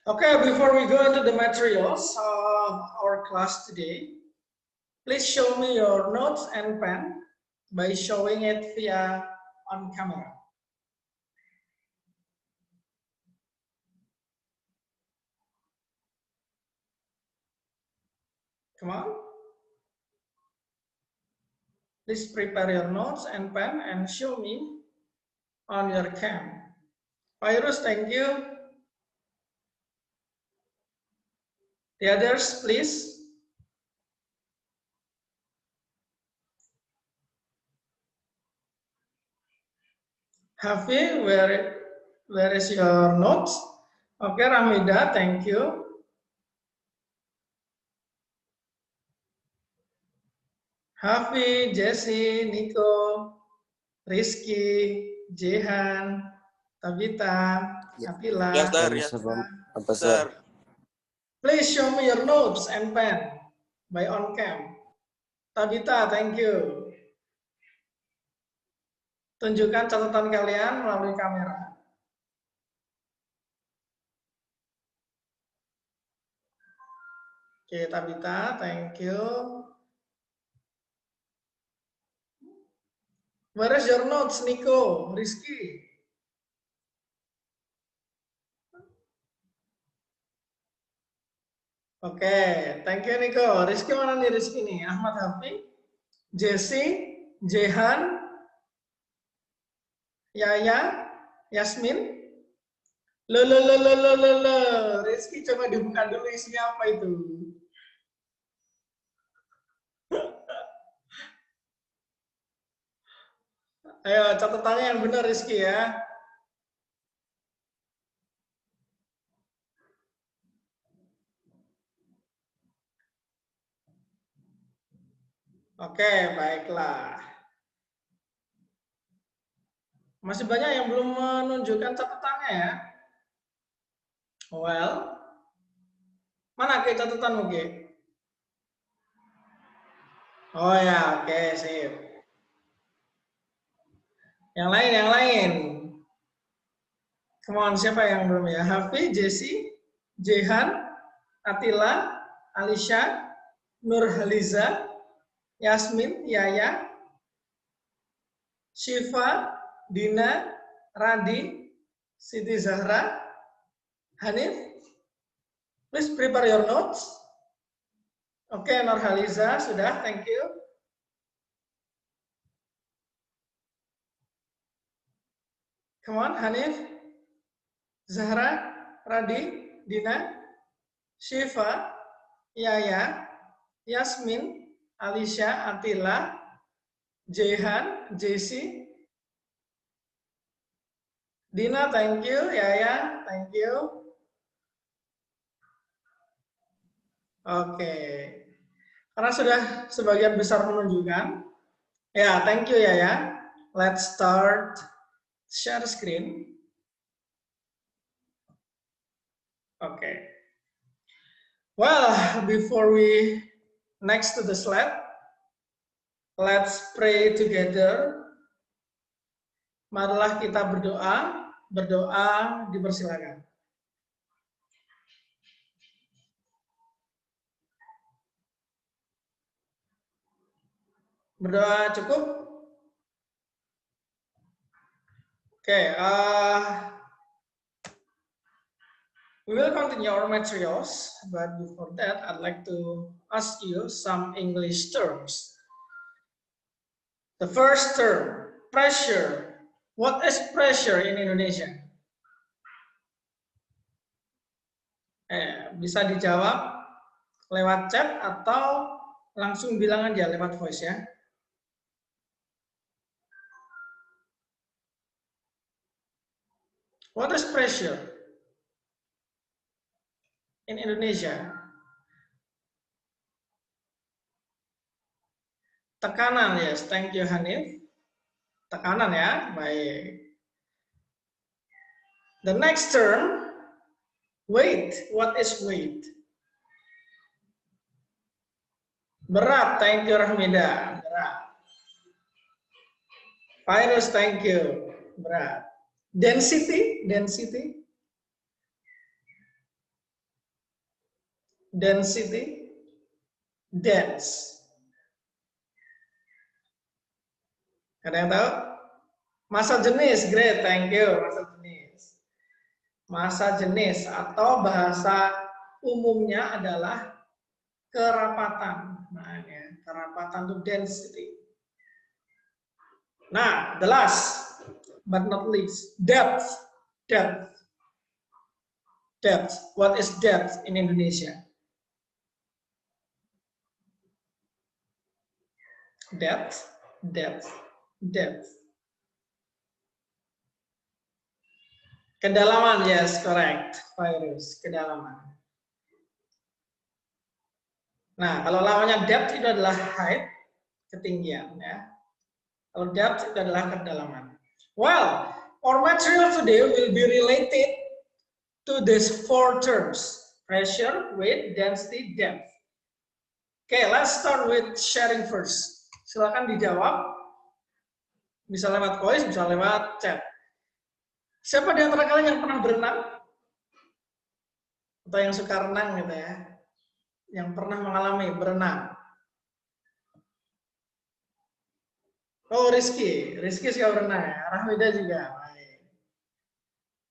Okay, before we go into the materials of our class today, please show me your notes and pen by showing it via on camera. Come on. Please prepare your notes and pen and show me on your cam. Virus, thank you. The others, please. Hafi, where is your notes? Okay, Ramida, thank you. Hafi, Jesse, Nico, Rizky, Jehan, Tabita, Apila. Yes, sir. Yes, sir. Please show me your notes and pen by on cam. Tabita, thank you. Tunjukkan catatan kalian melalui kamera. Oke, Tabita, thank you. Where is your notes, Nico, Rizky? Oke, thank you Nico. Rizky mana nih Rizky nih? Ahmad Hafi, Jesse, Jehan, Yaya, Yasmin. Lo. Rizky coba dibuka dulu isinya apa itu? Ayo catatannya yang benar Rizky ya. Oke, baiklah. Masih banyak yang belum menunjukkan catatannya ya. Well, mana ke catatan mungkin? Oh ya, oke, sip. Yang lain. Come on, siapa yang belum ya? Hafi, Jesse, Jehan, Atila, Alisha, Nurhaliza, Yasmin, Yaya, Syifa, Dina, Radi, Siti Zahra, Hanif. Please prepare your notes. Oke, Nurhaliza sudah, thank you. Come on, Hanif, Zahra, Radi, Dina, Syifa, Yaya, Yasmin, Alisha, Atila, Jehan, Jesse, Dina, thank you. Yaya, thank you. Oke. Karena sudah sebagian besar menunjukkan. Ya, thank you Yaya. Let's start share screen. Okay. Well, before we next to the slide, let's pray together. Marilah kita berdoa. Berdoa dipersilakan. Berdoa cukup? Oke, we will continue our materials, but before that, I'd like to ask you some English terms. The first term, pressure. What is pressure in Indonesia? Bisa dijawab lewat chat atau langsung bilang aja lewat voice ya. What is pressure in Indonesia? Tekanan, yes. Thank you, Hanif. Tekanan ya, baik. The next term, weight. What is weight? Berat, thank you, Rahmida. Berat. Virus, thank you. Berat. Density. density, dense. Ada yang tahu? Massa jenis, great, thank you. Massa jenis. Massa jenis atau bahasa umumnya adalah kerapatan. Nah, ini kerapatan itu density. Nah, the last but not least, depth. Depth. Depth. What is depth in Indonesia? Depth, depth, depth. Kedalaman, yes, correct. Virus, kedalaman. Nah, kalau lawannya depth itu adalah height, ketinggian, ya. Kalau depth itu adalah kedalaman. Well, our material today will be related to these four terms: pressure, weight, density, depth. Okay, let's start with sharing first. Silakan dijawab. Bisa lewat voice, bisa lewat chat. Siapa di antara kalian yang pernah berenang? Atau yang suka renang gitu ya? Yang pernah mengalami berenang? Oh, Rizky suka berenang ya? Rahmida juga.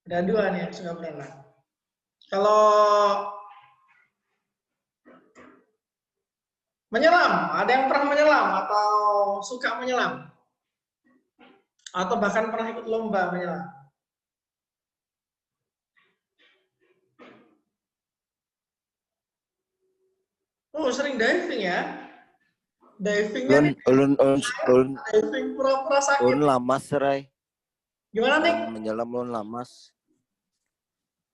Ada dua nih yang suka berenang. Kalau menyelam, ada yang pernah menyelam atau suka menyelam? Atau bahkan pernah ikut lomba menyelam? Oh, sering diving ya? Divingnya diving pura-pura sakit. lamas, Ray. Gimana nih? Menyelam lamas.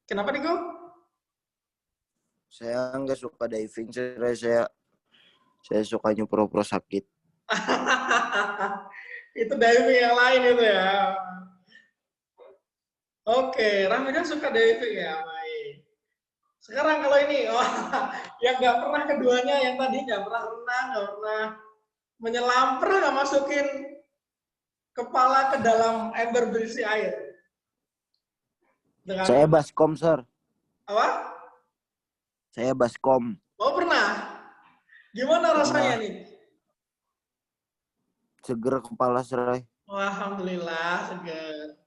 Kenapa nih, Gu? Saya nggak suka diving, Ray. Saya sukanya pura-pura sakit. Itu diving yang lain itu ya. Oke, Ramida suka diving ya, baik. Sekarang kalau ini, yang nggak pernah keduanya, yang tadi nggak pernah renang, nggak pernah menyelam, pernah nggak masukin kepala ke dalam ember berisi air? Saya baskom, Sir. Apa? Saya baskom. Oh, pernah? Gimana rasanya nih? Seger kepala, Ray. Alhamdulillah, seger.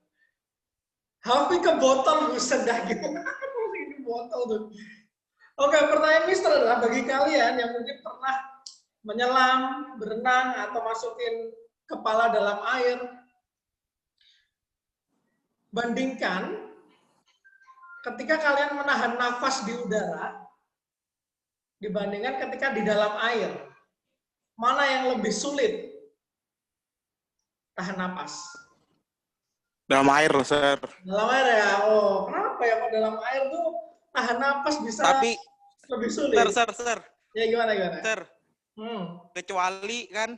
Hampir ke botol, buset dah gitu. Ini botol tuh. Oke, pertanyaan Mister adalah bagi kalian yang mungkin pernah menyelam, berenang, atau masukin kepala dalam air, bandingkan ketika kalian menahan nafas di udara, dibandingkan ketika di dalam air. Mana yang lebih sulit tahan nafas? Dalam air, Sir. Dalam air ya? Oh, kenapa ya kalau dalam air tuh tahan nafas bisa lebih sulit? Sir. Ya gimana? Sir, kecuali kan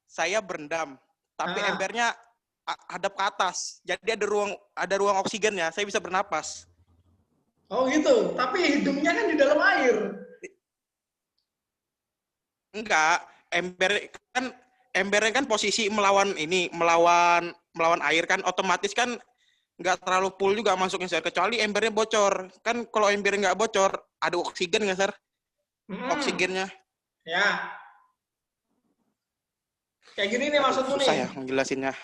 saya berendam, tapi embernya hadap ke atas, jadi ada ruang oksigennya, saya bisa bernapas. Oh gitu, tapi hidungnya kan di dalam air. Enggak, embernya kan posisi melawan air kan, otomatis kan nggak terlalu full juga masukin, Sir, kecuali embernya bocor. Kan kalau embernya nggak bocor, ada oksigen nggak, Sir? Oksigennya. Ya. Kayak gini nih maksudmu nih. Susah ya menjelasinnya. Oh,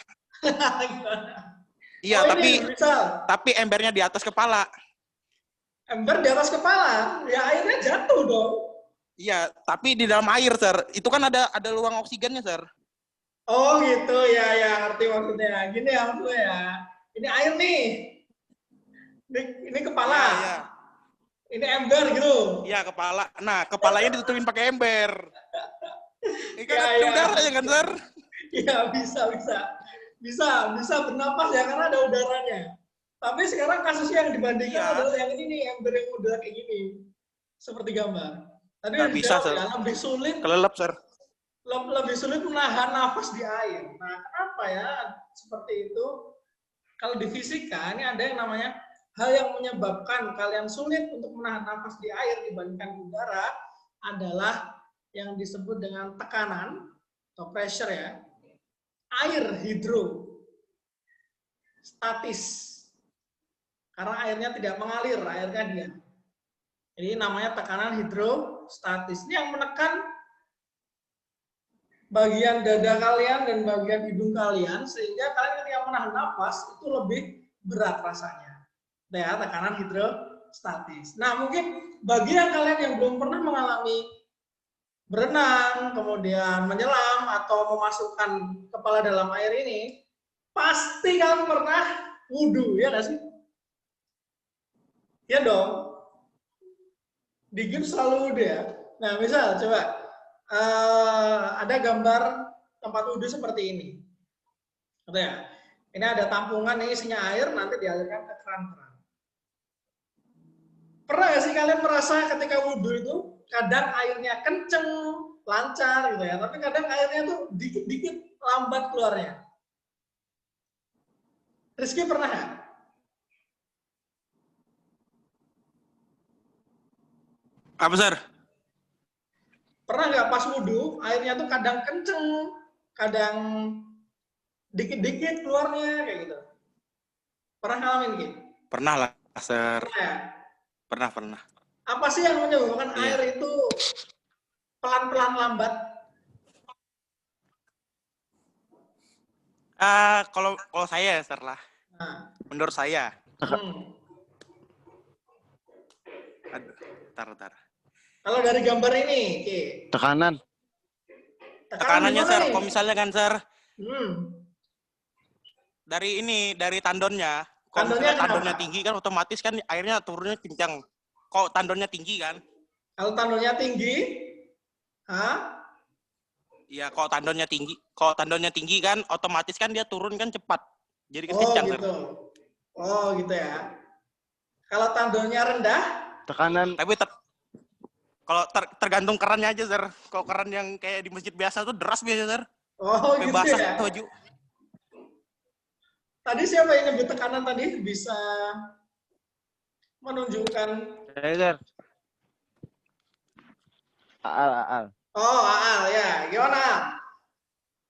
Iya, ini, tapi embernya di atas kepala. Ember di atas kepala, ya airnya jatuh dong. Iya, tapi di dalam air, Sir. Itu kan ada ruang oksigennya, Sir. Oh gitu, ya ngerti maksudnya. Gini ya maksudnya ya. Ini air nih. Ini kepala. Ya. Ini ember gitu. Iya, kepala. Nah, kepalanya ditutupin pakai ember. Ini kan ada udaranya kan, Sir? Iya, bisa bernapas ya karena ada udaranya. Tapi sekarang kasusnya yang dibandingkan adalah yang ini nih, ember yang udah kayak gini. Seperti gambar. Tadi nggak bisa, Sir. Ya, lebih sulit. Kelelep, Sir. Lebih sulit menahan nafas di air. Nah, kenapa ya seperti itu? Kalau di fisika, ini ada yang namanya hal yang menyebabkan kalian sulit untuk menahan nafas di air dibandingkan udara adalah yang disebut dengan tekanan atau pressure ya. Air hidrostatis. Karena airnya tidak mengalir, airnya diam. Ini namanya tekanan hidrostatis. Ini yang menekan bagian dada kalian dan bagian hidung kalian sehingga kalian ketika menahan nafas itu lebih berat rasanya. Ya, tekanan hidrostatis. Nah, mungkin bagi yang kalian yang belum pernah mengalami berenang, kemudian menyelam atau memasukkan kepala dalam air ini, pasti kalian pernah wudhu, ya nggak sih? Ya dong. Di game selalu wudhu ya. Nah, misal coba ada gambar tempat wudhu seperti ini. Gitu ya. Ini ada tampungan ini isinya air, nanti dialirkan ke keran-keran. Pernah nggak sih kalian merasa ketika wudhu itu kadang airnya kenceng, lancar gitu ya, tapi kadang airnya tuh dikit-dikit lambat keluarnya. Rizky pernah nggak? Apa, Sir? Pernah nggak pas wudhu airnya tuh kadang kenceng, kadang dikit-dikit keluarnya kayak gitu? Pernah ngalamin gitu? Pernah lah, Sir. Pernah ya? Pernah. Apa sih yang menyebabkan Iya. air itu pelan-pelan lambat? Kalau saya ya, Sir lah. Nah, Menurut saya. hmm. Aduh, tar. Kalau dari gambar ini, Ki. Tekanan. Tekanannya, gimana Sir, nih? kalau misalnya kan, Sir, Hmm. dari tandonnya. Kalau Tandonnya misalnya tandonnya kenapa? tinggi kan otomatis kan airnya turunnya kencang. Kalau tandonnya tinggi kan? Kalau tandonnya tinggi, hah? Iya, kalau tandonnya tinggi kan otomatis kan dia turun kan cepat. Jadi kan Oh kencang, Sir. gitu. Oh gitu ya. Kalau tandonnya rendah, Tekanan. Tapi kalau tergantung kerannya aja, Sir. Kalau keran yang kayak di masjid biasa tuh deras biasa, Sir. oh Sampai gitu basah ya. baju. Tadi siapa yang nyebut tekanan tadi? Bisa menunjukkan. Sir. Aal. Oh, Aal ya. Gimana?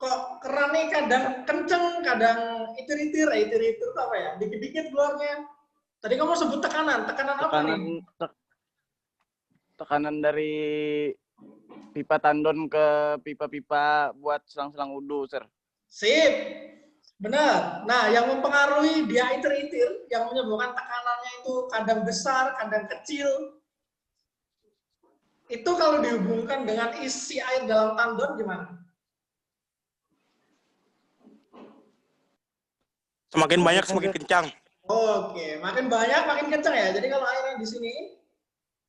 Kok keran nih kadang kenceng, kadang itir-itir itu apa ya? Dikit-dikit keluarnya. Tadi kamu sebut tekanan apa nih? Tekanan dari pipa tandon ke pipa-pipa buat selang-selang wudhu, Sir. Sip, benar. Nah, yang mempengaruhi dia itir-itir, yang menyebabkan tekanannya itu kadang besar, kadang kecil, itu kalau dihubungkan dengan isi air dalam tandon gimana? Semakin banyak semakin kencang. Oke, makin banyak makin kencang ya. Jadi kalau airnya di sini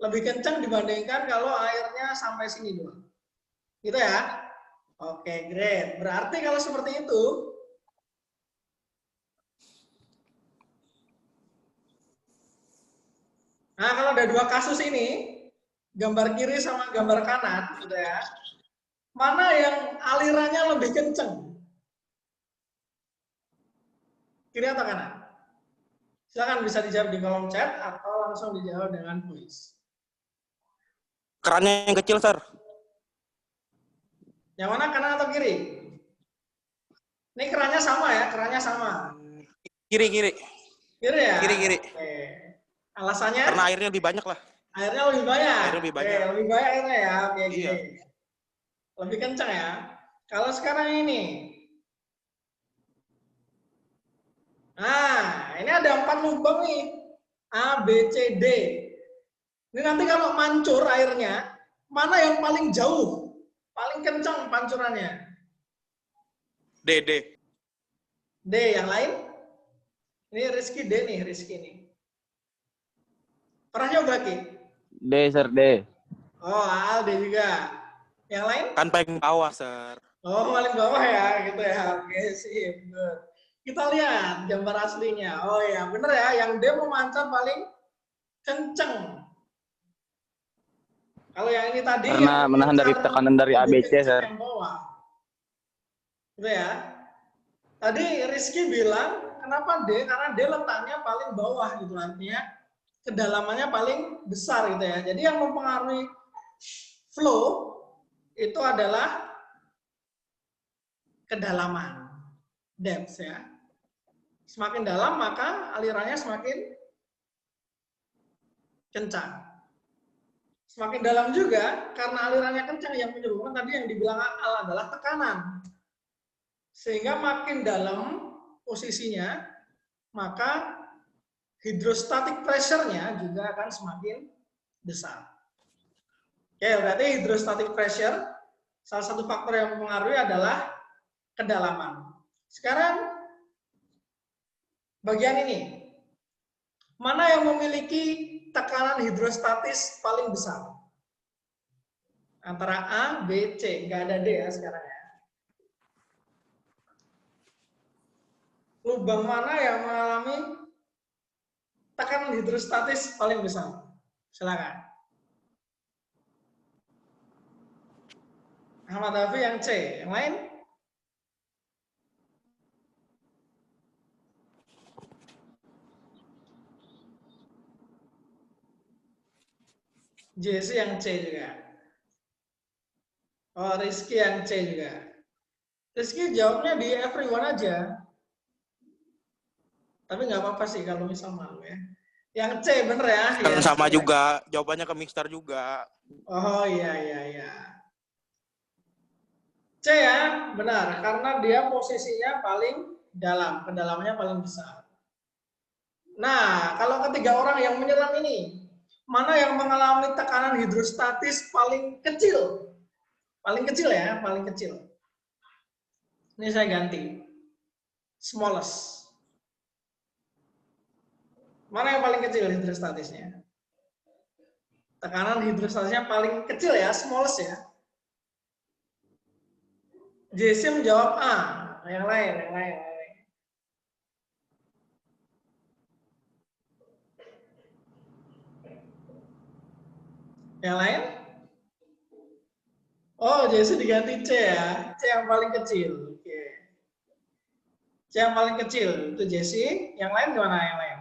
lebih kencang dibandingkan kalau airnya sampai sini dulu. Gitu ya? Oke, great. Berarti kalau seperti itu, nah kalau ada dua kasus ini, gambar kiri sama gambar kanan, gitu ya. Mana yang alirannya lebih kencang? Kiri atau kanan? Silakan bisa dijawab di kolom chat atau langsung dijawab dengan kuis. Kerannya yang kecil, Sir. Yang mana, kanan atau kiri? Ini kerannya sama ya, kerannya sama. Kiri. Kiri ya? Kiri. Oke. Alasannya? Karena airnya lebih banyak lah. Airnya lebih banyak. Airnya lebih banyak. Oke, lebih banyak airnya ya. Oke, Iya. gini. Lebih kencang ya. Kalau sekarang ini. Nah, ini ada 4 lubang nih. A, B, C, D. Ini nanti kalau mancur airnya, mana yang paling jauh? Paling kencang pancurannya? D. D, yang lain? Ini Rizky D nih, Rizky nih. Pernah nyoba, Ki? D, Sir, D. Oh, Al D juga. Yang lain? Kan paling bawah, Sir. Oh, paling bawah ya, gitu ya. Oke, sip. Good. Kita lihat gambar aslinya. Oh ya, bener ya. Yang D memancar paling kenceng. Kalau yang ini tadi Karena yang menahan dari memancar tekanan dari lebih ABC, kenceng Sir. yang bawah. Gitu ya. Tadi Rizky bilang, kenapa D? Karena D letaknya paling bawah gitu. Artinya kedalamannya paling besar gitu ya. Jadi yang mempengaruhi flow itu adalah kedalaman, depth ya. Semakin dalam maka alirannya semakin kencang. Semakin dalam juga, karena alirannya kencang yang menyebabkan tadi yang dibilang al adalah tekanan. Sehingga makin dalam posisinya, maka hidrostatic pressure-nya juga akan semakin besar. Oke, berarti hidrostatic pressure, salah satu faktor yang mempengaruhi adalah kedalaman. Sekarang, bagian ini. Mana yang memiliki tekanan hidrostatis paling besar? Antara A, B, C. Nggak ada D ya sekarang ya. Lubang mana yang mengalami tekanan hidrostatis paling besar? Silakan. Ahmad Hafi yang C. Yang lain? Jesse yang C juga. Oh, Rizky yang C juga. Rizky jawabnya di everyone aja. Tapi nggak apa-apa sih kalau misal malu ya. Yang C bener ya? Kan Yes, sama correct. juga, jawabannya ke Mister juga. Oh iya. C ya, benar. Karena dia posisinya paling dalam, kedalamannya paling besar. Nah, kalau ketiga orang yang menyerang ini, mana yang mengalami tekanan hidrostatis paling kecil? Paling kecil ya, paling kecil. Ini saya ganti. Smallest. Mana yang paling kecil hidrostatisnya? Tekanan hidrostatisnya paling kecil ya, smallest ya. JC menjawab A. Yang lain. Yang lain? Oh, JC diganti C ya. C yang paling kecil. Oke. C yang paling kecil itu JC. Yang lain gimana yang lain?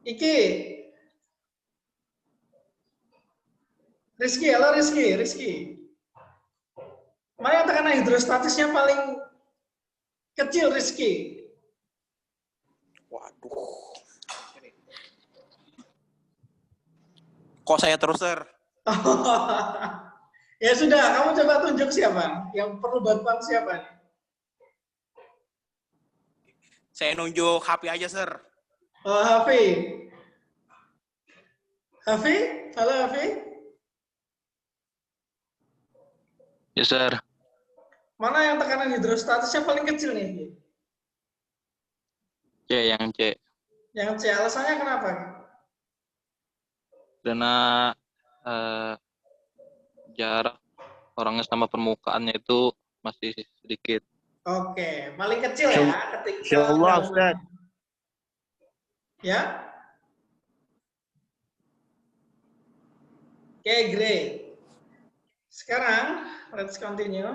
Iki. Rizky, halo Rizky. Mana yang tekanan hidrostatisnya paling kecil, Rizky? Waduh. Kok saya terus, Sir? Ya sudah, kamu coba tunjuk siapa? Yang perlu bantuan siapa? Saya nunjuk HP aja, Sir. Oh, Hafi. Hafi? Halo Hafi? Yes, sir. Mana yang tekanan hidrostatisnya paling kecil nih? C, yang C. Yang C, alasannya kenapa? Karena jarak orangnya sama permukaannya itu masih sedikit. Oke, paling kecil ya ketika Insyaallah, Ustaz. Ya. Oke, great. Sekarang, let's continue.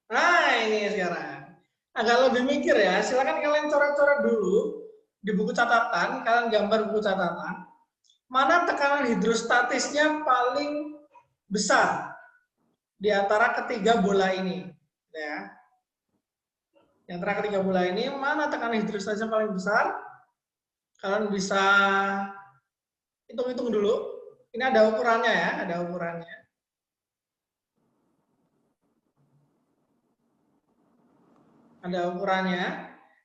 Nah, ini sekarang. Agak lebih mikir ya. Silakan kalian coret-coret dulu di buku catatan. Kalian gambar buku catatan. Mana tekanan hidrostatisnya paling besar di antara ketiga bola ini? Ya. Di antara ketiga bola ini, mana tekanan hidrostatisnya paling besar? Kalian bisa hitung-hitung dulu. Ini ada ukurannya ya, ada ukurannya. Ada ukurannya.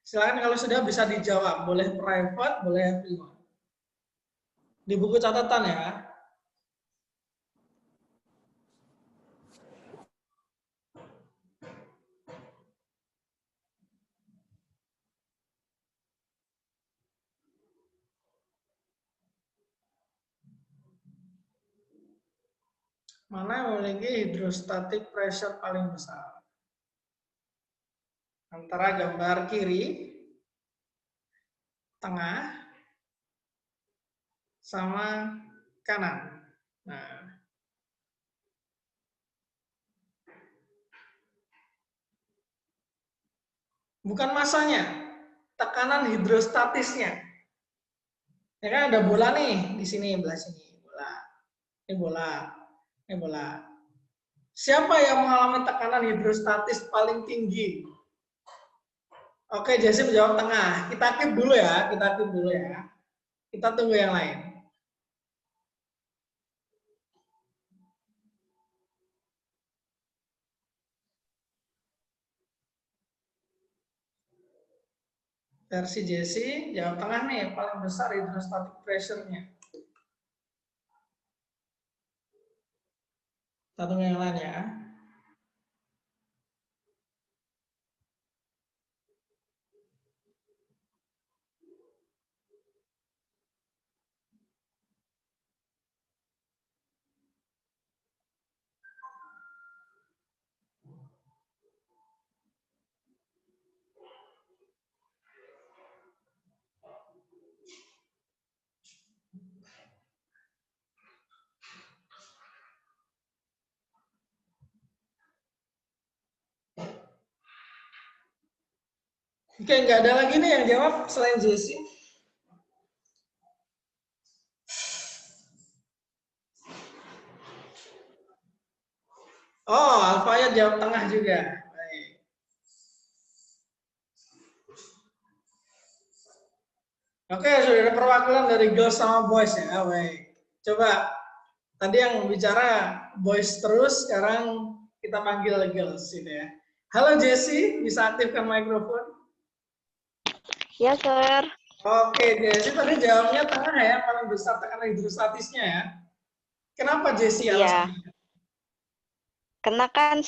Silakan kalau sudah bisa dijawab, boleh private, boleh everyone. Di buku catatan ya. Mana yang memiliki hidrostatic pressure paling besar? Antara gambar kiri, tengah, sama kanan. Nah, bukan masanya, tekanan hidrostatisnya. Ya kan ada bola nih di sini, belah sini, bola. Ini bola, ini bola. Siapa yang mengalami tekanan hidrostatis paling tinggi? Oke, Jesse menjawab tengah. Kita keep dulu ya, kita keep dulu ya. Kita tunggu yang lain. Versi Jesse, jawab tengah nih, paling besar hydrostatic pressure-nya. Kita tunggu yang lain ya. Oke, nggak ada lagi nih yang jawab selain Jesse. Oh, Alfayat jawab tengah juga. Baik. Oke, sudah ada perwakilan dari girls sama boys ya. Baik. Coba, tadi yang bicara boys terus, sekarang kita panggil girls gitu ya. Halo Jesse, bisa aktifkan mikrofon? Ya, Sir. Oke, Jesse tadi jawabnya tengah ya, paling besar tekanan hidrostatisnya ya. Kenapa Jesse Iya. alasannya? Karena kan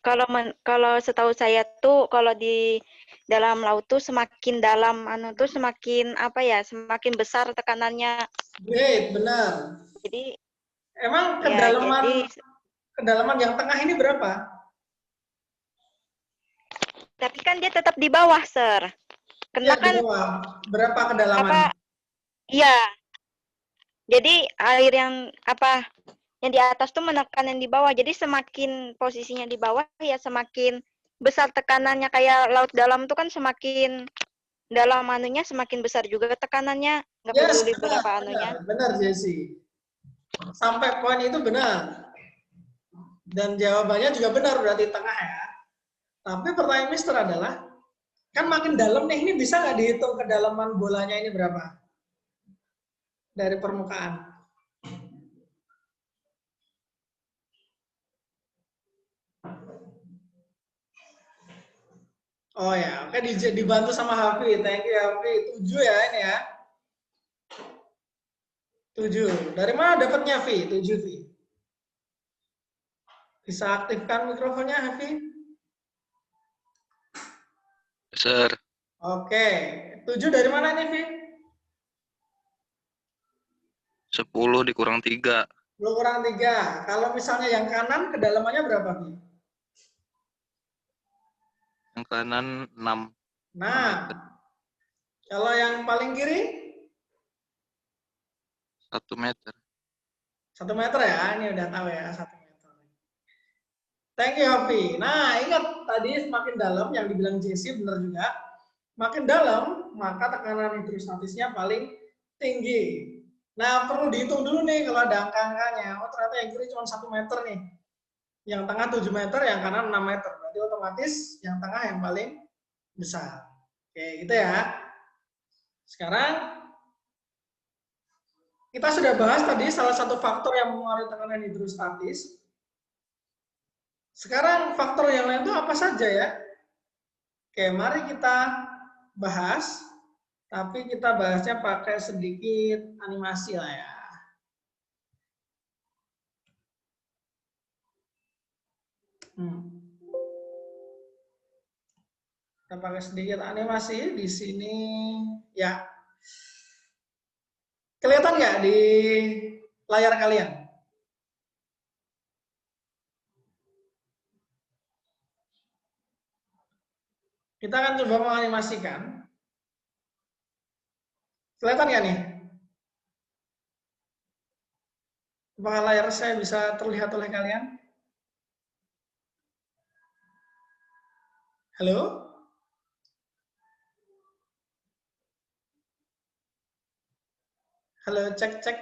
kalau setahu saya tuh kalau di dalam laut tuh semakin dalam tuh semakin apa ya, semakin besar tekanannya. Great, benar. Jadi Emang ya jadi kedalaman yang tengah ini berapa? tapi kan dia tetap di bawah, Sir. Karena Ya, di kan bawah. Berapa kedalaman? apa? Iya. Jadi air yang di atas tuh menekan yang di bawah. Jadi semakin posisinya di bawah ya semakin besar tekanannya, kayak laut dalam tuh kan semakin dalam semakin besar juga tekanannya, nggak Yes, peduli benar, berapa anunya. benar Jesse. Sampai poin itu benar. Dan jawabannya juga benar, berarti tengah ya. Tapi pertanyaan Mister adalah, kan makin dalam nih, ini bisa nggak dihitung kedalaman bolanya ini berapa? Dari permukaan. Oh ya, oke, dibantu sama Hafi. Thank you Hafi. 7 ya ini ya. 7. Dari mana dapatnya Vi? 7 Vi. Bisa aktifkan mikrofonnya Hafi? Sir, Oke. 7 dari mana nih Vi? 10 dikurang 3. 10 kurang 3. Kalau misalnya yang kanan kedalamannya berapa Vi? Yang kanan 6. Nah, kalau yang paling kiri 1 meter. 1 meter ya. Ini udah tahu ya 1 meter. Thank you Hafi. Nah, ingat tadi semakin dalam yang dibilang Jesse benar juga. Makin dalam, maka tekanan hidrostatisnya paling tinggi. Nah, perlu dihitung dulu nih kalau ada angka-angkanya. Oh, ternyata yang kiri cuma 1 meter nih. Yang tengah 7 meter, yang kanan 6 meter. Berarti otomatis yang tengah yang paling besar. Oke, gitu ya. Sekarang kita sudah bahas tadi salah satu faktor yang mempengaruhi tekanan hidrostatis. Sekarang faktor yang lain itu apa saja ya? Oke, mari kita bahas, tapi kita bahasnya pakai sedikit animasi lah ya. Kita pakai sedikit animasi di sini, ya. Kelihatan nggak di layar kalian? Kita akan coba menganimasikan. Kelihatan nggak nih? Apakah layar saya bisa terlihat oleh kalian? Halo? Halo, cek.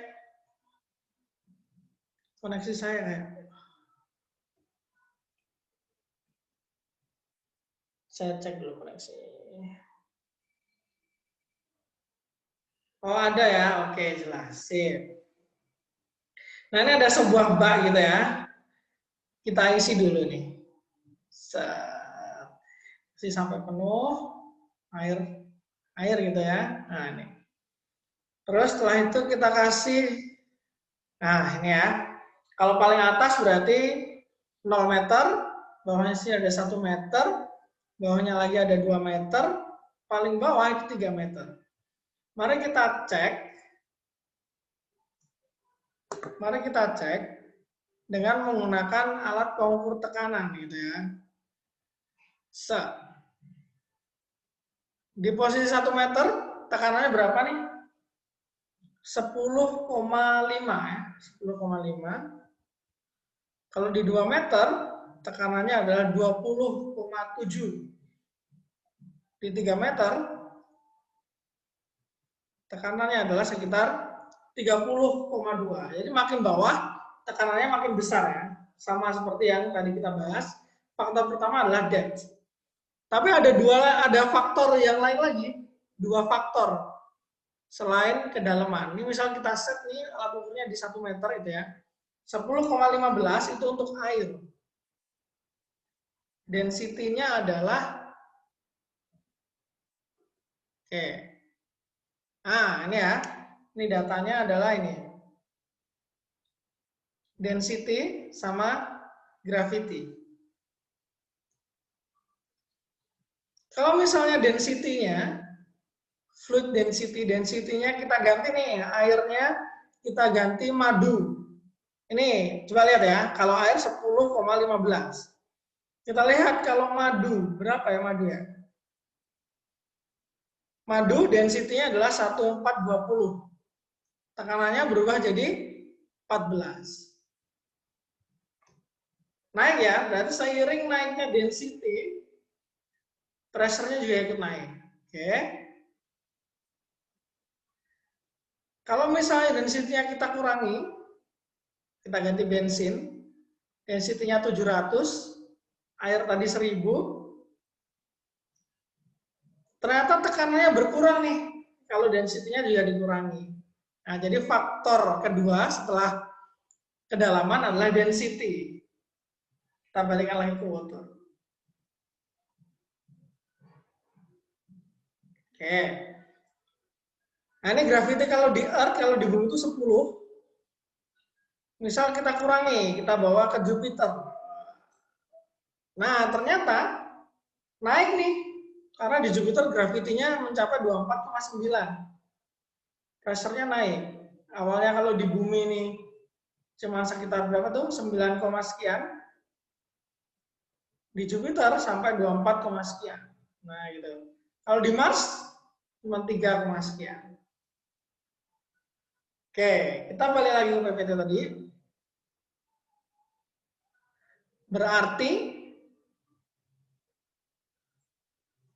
Koneksi saya kayak. Saya cek dulu koneksi. Oh, ada ya. Oke, jelas. Sip. Nah, ini ada sebuah bak gitu ya. Kita isi dulu nih. Isi sampai penuh air gitu ya. Nah, ini. Terus setelah itu kita kasih, nah ini ya. Kalau paling atas berarti 0 meter, bawahnya sih ada 1 meter, bawahnya lagi ada 2 meter, paling bawah itu 3 meter. Mari kita cek dengan menggunakan alat pengukur tekanan gitu ya. Di posisi 1 meter tekanannya berapa nih? 10,5 ya, 10,5. Kalau di 2 meter tekanannya adalah 20,7. Di 3 meter tekanannya adalah sekitar 30,2. Jadi makin bawah tekanannya makin besar ya. Sama seperti yang tadi kita bahas. Faktor pertama adalah depth. Tapi ada faktor yang lain lagi, 2 faktor selain kedalaman. Ini misal kita set nih alat ukurnya di 1 meter itu ya. 10,15 itu untuk air. Density-nya adalah oke. Nah, ini ya. Ini datanya adalah ini. Density sama gravity. Kalau misalnya density-nya, fluid density-nya kita ganti nih, airnya kita ganti madu. Ini, coba lihat ya, kalau air 10,15. Kita lihat kalau madu, berapa ya madu ya? Madu density-nya adalah 1420. Tekanannya berubah jadi 14. Naik ya, berarti seiring naiknya density, pressure-nya juga ikut naik. Oke. Kalau misalnya density-nya kita kurangi, kita ganti bensin, density-nya 700, air tadi 1000, ternyata tekanannya berkurang nih, kalau density-nya juga dikurangi. Nah, jadi faktor kedua setelah kedalaman adalah density. Kita balikkan lagi ke water. Oke. Nah, ini gravity kalau di Earth, kalau di bumi itu 10. Misal kita kurangi, kita bawa ke Jupiter. Nah, ternyata naik nih. Karena di Jupiter gravitinya mencapai 24,9. Pressure-nya naik. Awalnya kalau di bumi ini cuma sekitar berapa tuh? 9, sekian. Di Jupiter sampai 24, sekian. Nah, gitu. Kalau di Mars cuma 3, sekian. Oke, kita balik lagi ke PPT tadi. Berarti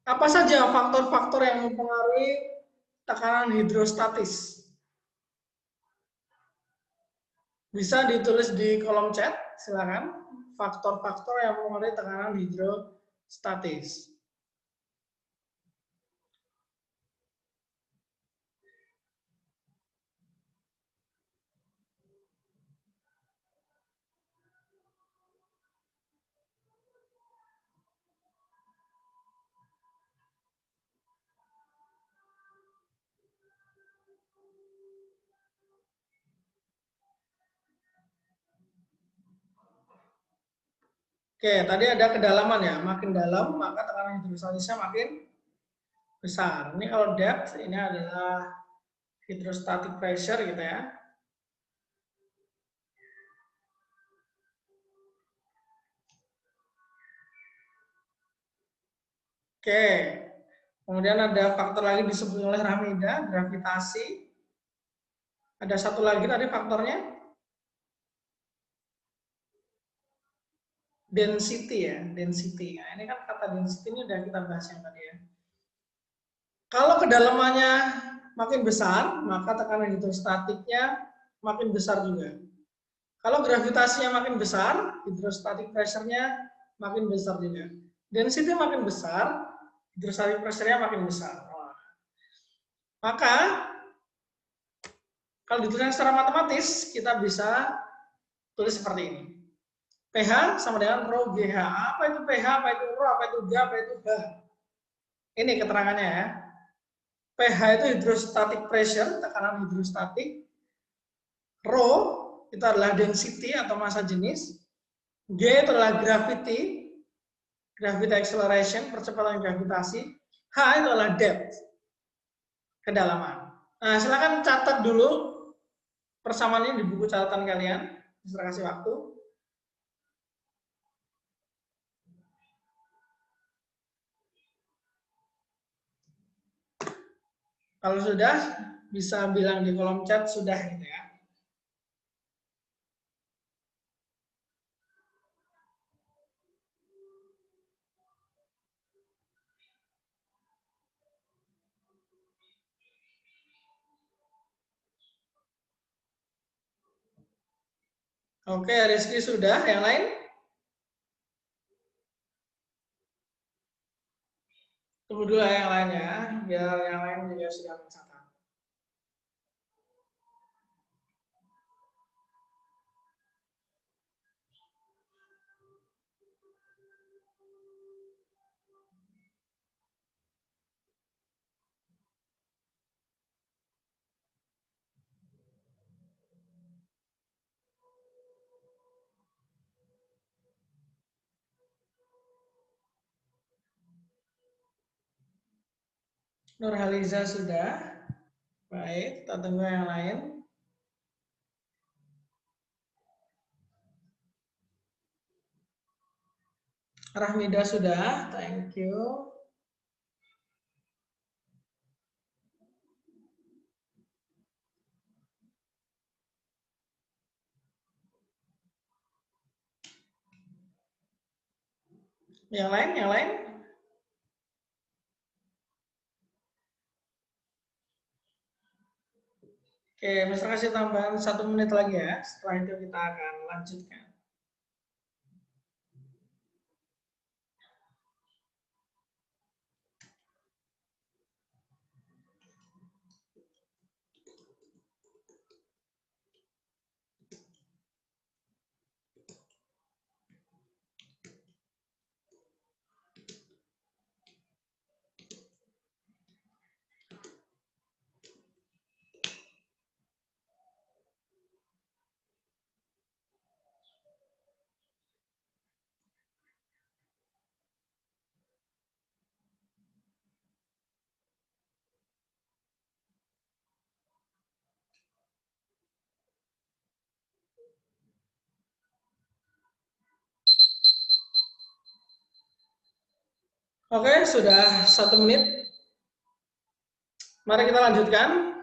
apa saja faktor-faktor yang mempengaruhi tekanan hidrostatis? Bisa ditulis di kolom chat, silakan. Faktor-faktor yang mempengaruhi tekanan hidrostatis. Oke, tadi ada kedalaman ya. Makin dalam, maka tekanan hidrostatisnya makin besar. Ini kalau depth, ini adalah hydrostatic pressure gitu ya. Oke, kemudian ada faktor lagi disebut oleh Rahmida, gravitasi. Ada satu lagi tadi faktornya, density ya, density. Nah, ini kan kata density ini udah kita bahas yang tadi ya. Kalau kedalamannya makin besar, maka tekanan hidrostatiknya makin besar juga. Kalau gravitasinya makin besar, hydrostatic pressure-nya makin besar juga. Density makin besar, hidrostatik pressure-nya makin besar. Maka kalau dituliskan secara matematis, kita bisa tulis seperti ini. pH sama dengan rho GH. Apa itu pH, apa itu rho, apa itu G, apa itu H? Ini keterangannya ya. pH itu hydrostatic pressure, tekanan hidrostatik. Rho itu adalah density atau massa jenis. G itu adalah gravity, gravity acceleration, percepatan gravitasi. H itu adalah depth, kedalaman. Nah, silakan catat dulu persamaan ini di buku catatan kalian. Saya kasih waktu. Kalau sudah, bisa bilang di kolom chat sudah gitu ya. Oke, Rizky sudah. Yang lain? Tunggu dulu yang lain ya, biar yang lain juga sudah mencatat. Nurhaliza sudah. Baik, kita tunggu yang lain. Rahmida sudah, thank you. Yang lain, yang lain? Oke, Mister kasih tambahan 1 menit lagi ya. Setelah itu kita akan lanjutkan. Oke, sudah 1 menit. Mari kita lanjutkan.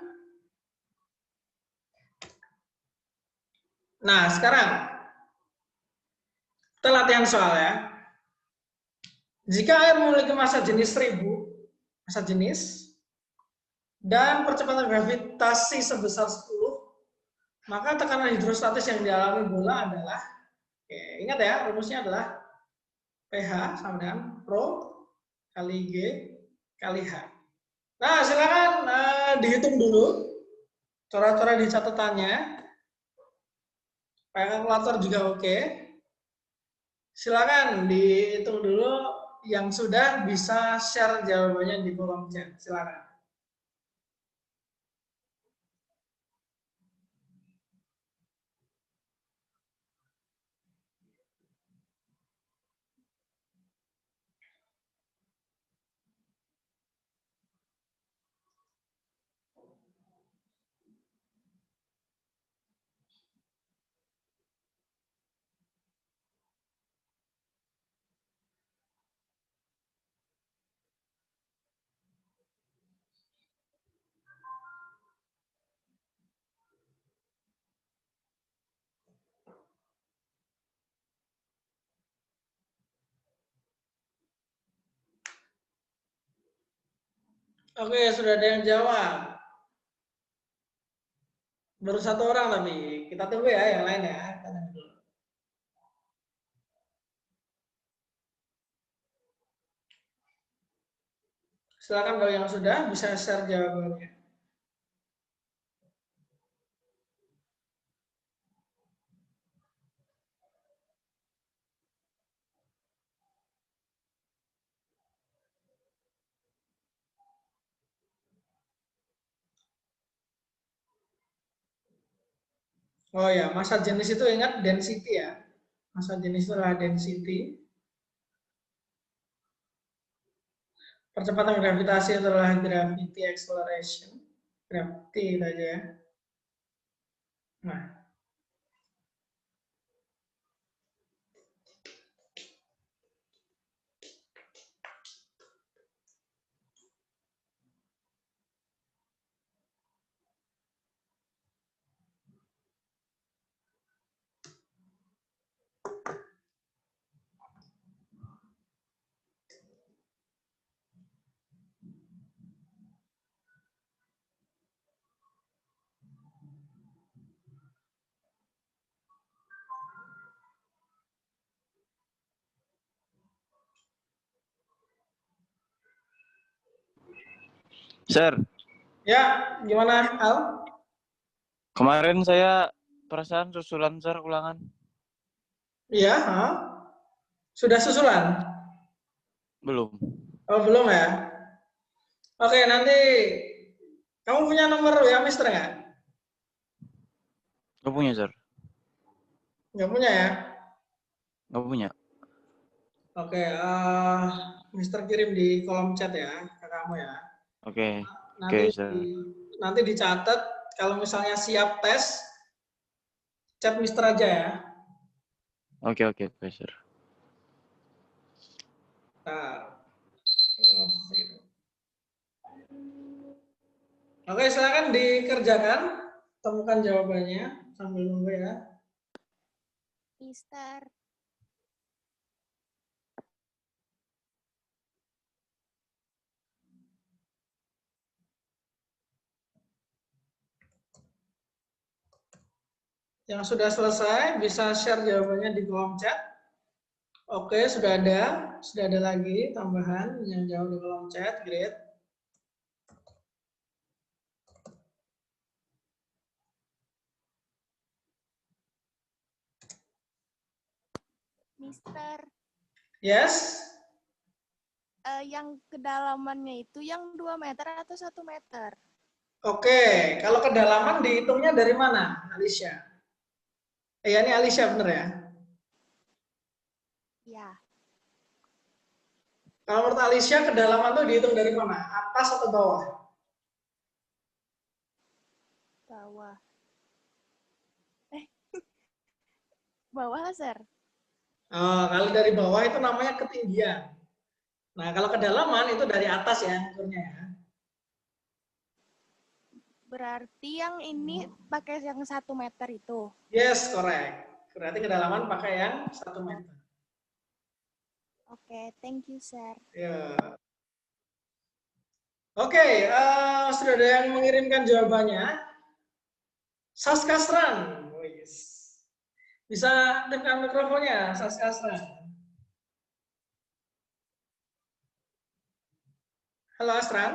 Nah, sekarang kita latihan soal ya. Jika air memiliki massa jenis 1000, massa jenis, dan percepatan gravitasi sebesar 10, maka tekanan hidrostatis yang dialami bola adalah, oke, ingat ya, rumusnya adalah pH sama dengan rho kali G kali H. Nah, silakan dihitung dulu coret-coret di catatannya. Pakai kalkulator juga oke. Silakan dihitung dulu. Yang sudah bisa share jawabannya di kolom chat. Silakan. Oke, sudah ada yang jawab. Baru 1 orang tapi kita tunggu ya yang lain ya. Silakan kalau yang sudah bisa share jawabannya. Oh ya, massa jenis itu ingat density ya. Massa jenis itu adalah density. Percepatan gravitasi itu adalah gravity acceleration. Gravity itu aja ya. Nah, Sir, ya gimana Al? kemarin saya perasaan susulan sir ulangan. Iya, sudah susulan? Belum. Oh belum ya? Oke, nanti kamu punya nomor ya Mister nggak? Nggak punya sir. Nggak punya ya? Nggak punya. Oke, Mister kirim di kolom chat ya ke kamu ya. Oke. Nanti Oke sir. nanti dicatat kalau misalnya siap tes, chat Mister aja ya. Oke sir. Nah. Oke, silakan dikerjakan, temukan jawabannya sambil nunggu ya. Mister, Yang sudah selesai bisa share jawabannya di kolom chat. Oke, sudah ada lagi tambahan yang jawab di kolom chat, great. Mister, Yes. yang kedalamannya itu yang 2 meter atau 1 meter? Oke, kalau kedalaman dihitungnya dari mana, Alicia? Ya, ini Alicia bener ya? Ya, Kalau menurut Alicia, kedalaman itu dihitung dari mana? Atas atau bawah? bawah. Bawah lah, Sir. Kalau dari bawah itu namanya ketinggian. Nah, kalau kedalaman itu dari atas ya ukurnya ya. Berarti yang ini pakai yang 1 meter itu. Yes, correct. Berarti kedalaman pakai yang 1 meter. Oke, thank you, Sir. Ya. Oke, sudah ada yang mengirimkan jawabannya. Saskastran. Oh, yes. Bisa tekan mikrofonnya, Saskastran. Halo, Astran.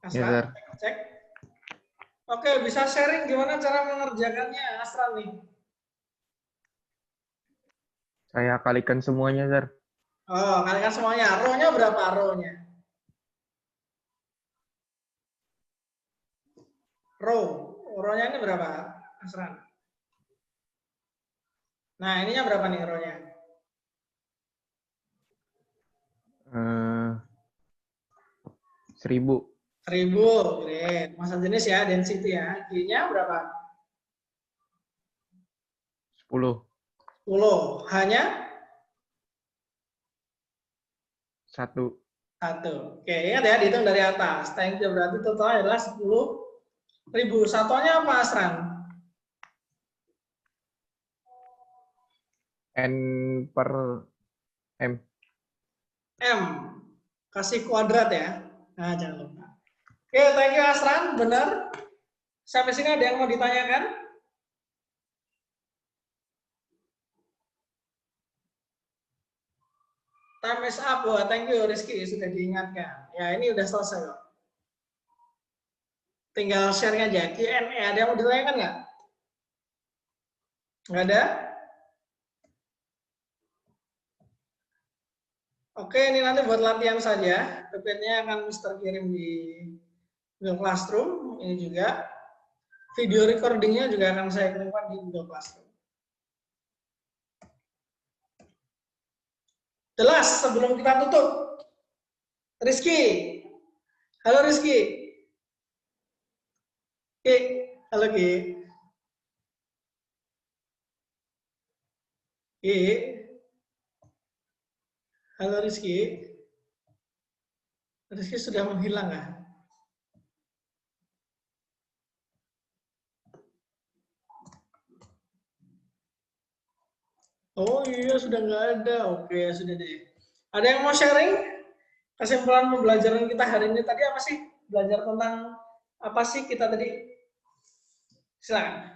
Astran, cek. Oke, bisa sharing gimana cara mengerjakannya, Astran nih? Saya kalikan semuanya, Sir. Oh, kalikan semuanya. Row-nya berapa row-nya? Row-nya ini berapa, Asran? Nah, ininya berapa nih row-nya? 1000. 1000, great. Massa jenis ya, density ya. G-nya berapa? 10. 10. Hanya? 1. 1. Oke, ingat ya, dihitung dari atas. Thank you, berarti totalnya adalah 10.000. Satuannya apa, Asran? N per M. M. Kasih kuadrat ya. Nah, jangan lupa. Oke, thank you, Asran. Benar. Sampai sini ada yang mau ditanyakan? time is up. Wah, thank you Rizky sudah diingatkan. Ya, ini udah selesai kok. Tinggal share aja. Q&A, ada yang mau ditanyakan nggak? Nggak ada? Oke, ini nanti buat latihan saja. PPT-nya akan Mister kirim di Google Classroom. Ini juga. Video recording-nya juga akan saya kirimkan di Google Classroom. Jelas sebelum kita tutup. Rizky. Halo Rizky. Ki, halo Ki. Ki. Halo Rizky. Rizky sudah menghilang kan? Oh iya, sudah nggak ada. Oke, sudah deh. Ada yang mau sharing? Kesimpulan pembelajaran kita hari ini tadi apa sih? Belajar tentang apa sih kita tadi? Silakan.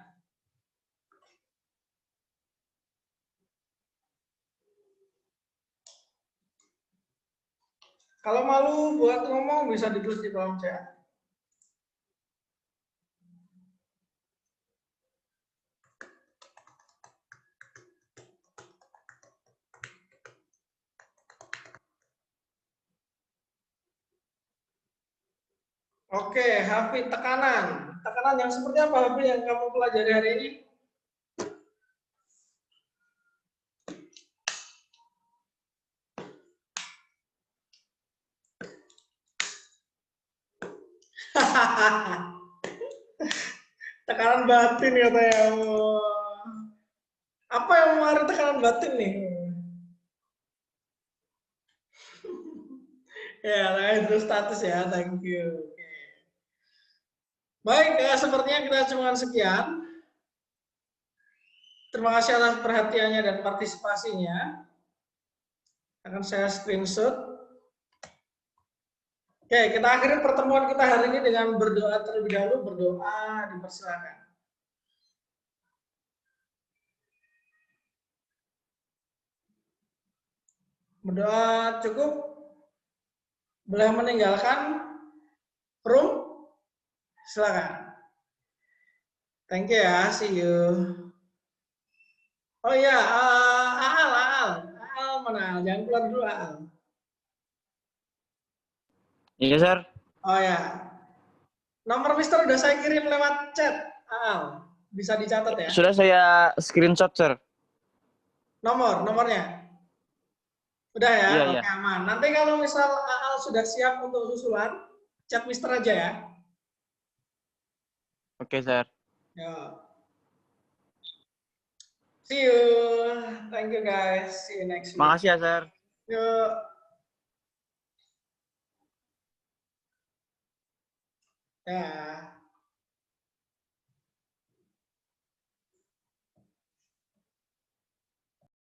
Kalau malu buat ngomong bisa ditulis di kolom chat. Oke, Hafid, tekanan. Tekanan yang seperti apa, Hafid, yang kamu pelajari hari ini? Tekanan batin katanya. Apa yang mengaruhi tekanan batin nih? Ya, terus status ya, thank you. Oke. Baik, sepertinya kita cuma sekian. Terima kasih atas perhatiannya dan partisipasinya. Akan saya screenshot. Oke, kita akhiri pertemuan kita hari ini dengan berdoa terlebih dahulu. Berdoa, dipersilakan. Berdoa cukup? Boleh meninggalkan room? Silakan. Thank you ya, see you. Oh iya, Aal mana? Jangan keluar dulu Aal. Iya, Sir. Oh ya, nomor Mister udah saya kirim lewat chat, Aal. Bisa dicatat ya. Sudah saya screenshot, Sir. Nomornya. Udah ya, Iya, oke iya. aman. Nanti kalau misal Aal sudah siap untuk susulan, chat Mister aja ya. Oke, Sir. Ya. See you. Thank you guys. See you next week. Makasih ya, Sir. Yuk. Ya.